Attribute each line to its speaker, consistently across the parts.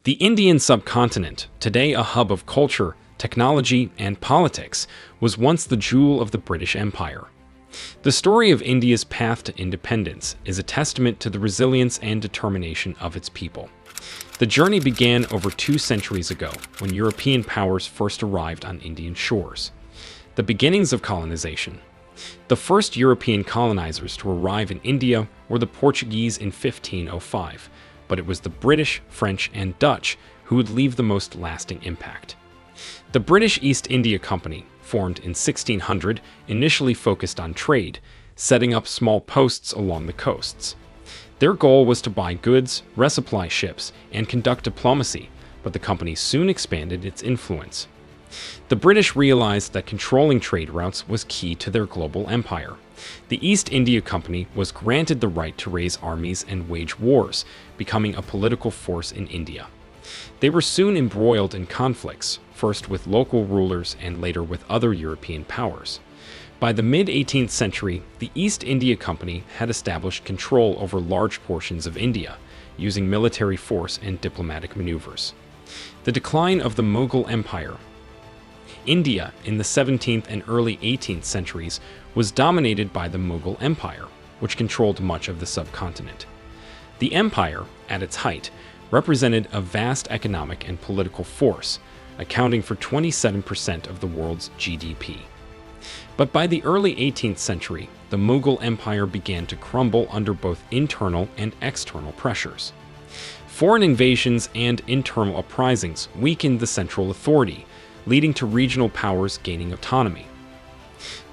Speaker 1: The Indian subcontinent, today a hub of culture, technology, and politics, was once the jewel of the British Empire. The story of India's path to independence is a testament to the resilience and determination of its people. The journey began over 2 centuries ago, when European powers first arrived on Indian shores. The beginnings of colonization. The first European colonizers to arrive in India were the Portuguese in 1505, but it was the British, French, and Dutch who would leave the most lasting impact. The British East India Company, formed in 1600, initially focused on trade, setting up small posts along the coasts. Their goal was to buy goods, resupply ships, and conduct diplomacy, but the company soon expanded its influence. The British realized that controlling trade routes was key to their global empire. The East India Company was granted the right to raise armies and wage wars, becoming a political force in India. They were soon embroiled in conflicts, first with local rulers and later with other European powers. By the mid-18th century, the East India Company had established control over large portions of India, using military force and diplomatic maneuvers. The decline of the Mughal Empire. India, in the 17th and early 18th centuries, was dominated by the Mughal Empire, which controlled much of the subcontinent. The empire, at its height, represented a vast economic and political force, accounting for 27% of the world's GDP. But by the early 18th century, the Mughal Empire began to crumble under both internal and external pressures. Foreign invasions and internal uprisings weakened the central authority, leading to regional powers gaining autonomy.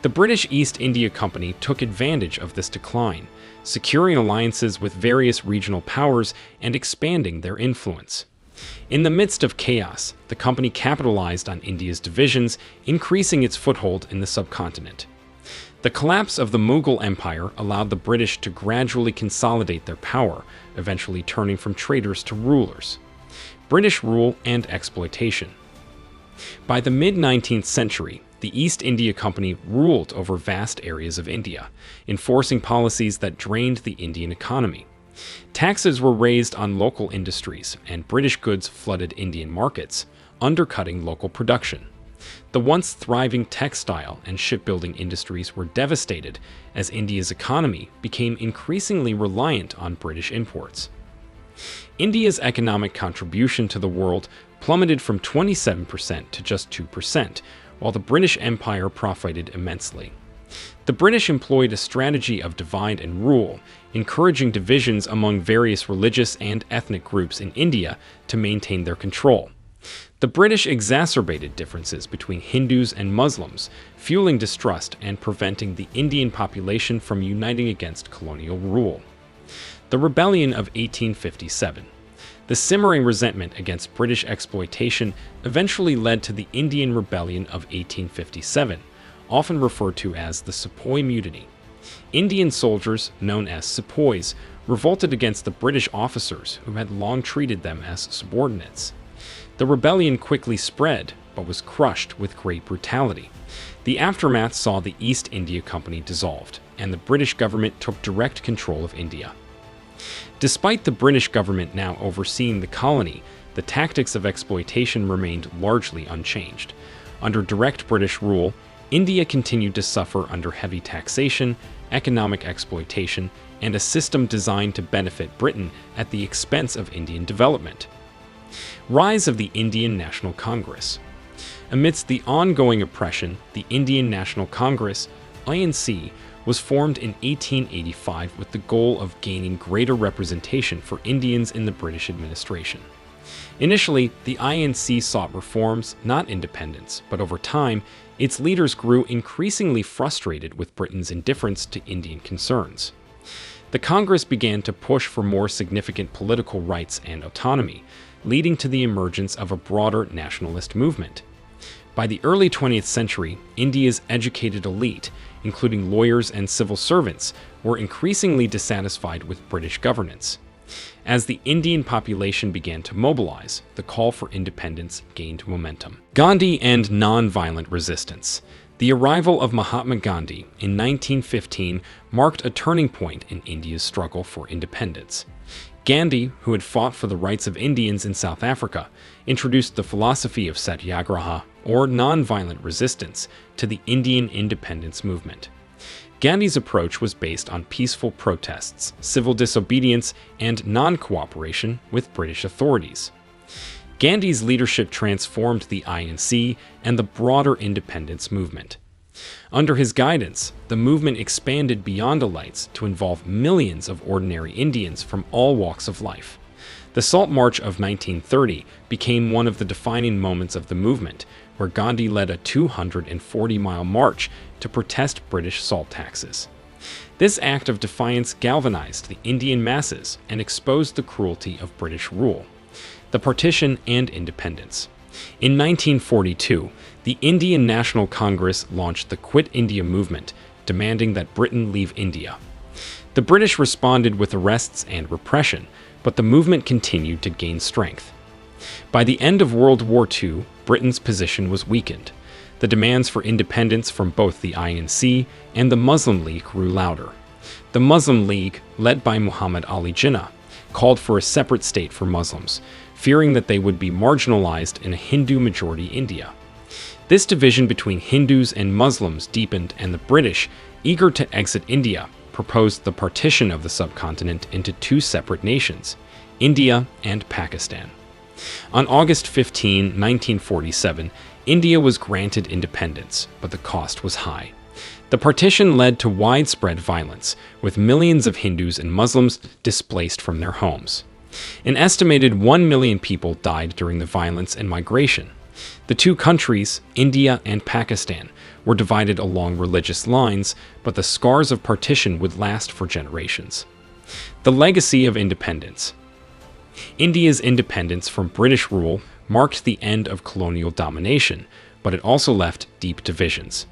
Speaker 1: The British East India Company took advantage of this decline, securing alliances with various regional powers and expanding their influence. In the midst of chaos, the company capitalized on India's divisions, increasing its foothold in the subcontinent. The collapse of the Mughal Empire allowed the British to gradually consolidate their power, eventually turning from traders to rulers. British rule and exploitation. By the mid-19th century, the East India Company ruled over vast areas of India, enforcing policies that drained the Indian economy. Taxes were raised on local industries, and British goods flooded Indian markets, undercutting local production. The once thriving textile and shipbuilding industries were devastated as India's economy became increasingly reliant on British imports. India's economic contribution to the world plummeted from 27% to just 2%, while the British Empire profited immensely. The British employed a strategy of divide and rule, encouraging divisions among various religious and ethnic groups in India to maintain their control. The British exacerbated differences between Hindus and Muslims, fueling distrust and preventing the Indian population from uniting against colonial rule. The Rebellion of 1857. The simmering resentment against British exploitation eventually led to the Indian Rebellion of 1857, often referred to as the Sepoy Mutiny. Indian soldiers, known as sepoys, revolted against the British officers who had long treated them as subordinates. The rebellion quickly spread, but was crushed with great brutality. The aftermath saw the East India Company dissolved, and the British government took direct control of India. Despite the British government now overseeing the colony, the tactics of exploitation remained largely unchanged. Under direct British rule, India continued to suffer under heavy taxation, economic exploitation, and a system designed to benefit Britain at the expense of Indian development. Rise of the Indian National Congress. Amidst the ongoing oppression, the Indian National Congress, INC, was formed in 1885 with the goal of gaining greater representation for Indians in the British administration. Initially, the INC sought reforms, not independence, but over time, its leaders grew increasingly frustrated with Britain's indifference to Indian concerns. The Congress began to push for more significant political rights and autonomy, leading to the emergence of a broader nationalist movement. By the early 20th century, India's educated elite, including lawyers and civil servants, were increasingly dissatisfied with British governance. As the Indian population began to mobilize, the call for independence gained momentum. Gandhi and nonviolent resistance. The arrival of Mahatma Gandhi in 1915 marked a turning point in India's struggle for independence. Gandhi, who had fought for the rights of Indians in South Africa, introduced the philosophy of satyagraha, or nonviolent resistance, to the Indian independence movement. Gandhi's approach was based on peaceful protests, civil disobedience, and non-cooperation with British authorities. Gandhi's leadership transformed the INC and the broader independence movement. Under his guidance, the movement expanded beyond elites to involve millions of ordinary Indians from all walks of life. The Salt March of 1930 became one of the defining moments of the movement, where Gandhi led a 240-mile march to protest British salt taxes. This act of defiance galvanized the Indian masses and exposed the cruelty of British rule, the partition, and independence. In 1942, the Indian National Congress launched the Quit India movement, demanding that Britain leave India. The British responded with arrests and repression, but the movement continued to gain strength. By the end of World War II, Britain's position was weakened. The demands for independence from both the INC and the Muslim League grew louder. The Muslim League, led by Muhammad Ali Jinnah, called for a separate state for Muslims, fearing that they would be marginalized in a Hindu-majority India. This division between Hindus and Muslims deepened, and the British, eager to exit India, proposed the partition of the subcontinent into two separate nations, India and Pakistan. On August 15, 1947, India was granted independence, but the cost was high. The partition led to widespread violence, with millions of Hindus and Muslims displaced from their homes. An estimated 1 million people died during the violence and migration. The two countries, India and Pakistan, were divided along religious lines, but the scars of partition would last for generations. The legacy of independence. India's independence from British rule marked the end of colonial domination, but it also left deep divisions.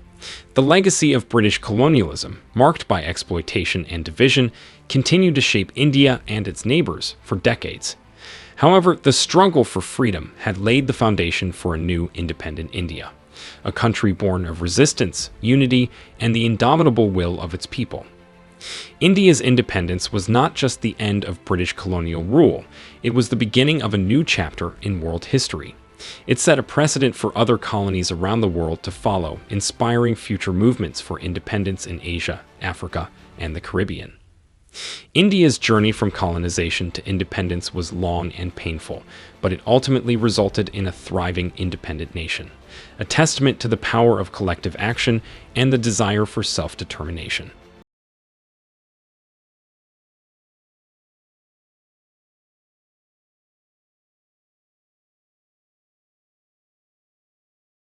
Speaker 1: The legacy of British colonialism, marked by exploitation and division, continued to shape India and its neighbors for decades. However, the struggle for freedom had laid the foundation for a new independent India, a country born of resistance, unity, and the indomitable will of its people. India's independence was not just the end of British colonial rule, it was the beginning of a new chapter in world history. It set a precedent for other colonies around the world to follow, inspiring future movements for independence in Asia, Africa, and the Caribbean. India's journey from colonization to independence was long and painful, but it ultimately resulted in a thriving independent nation, a testament to the power of collective action and the desire for self-determination.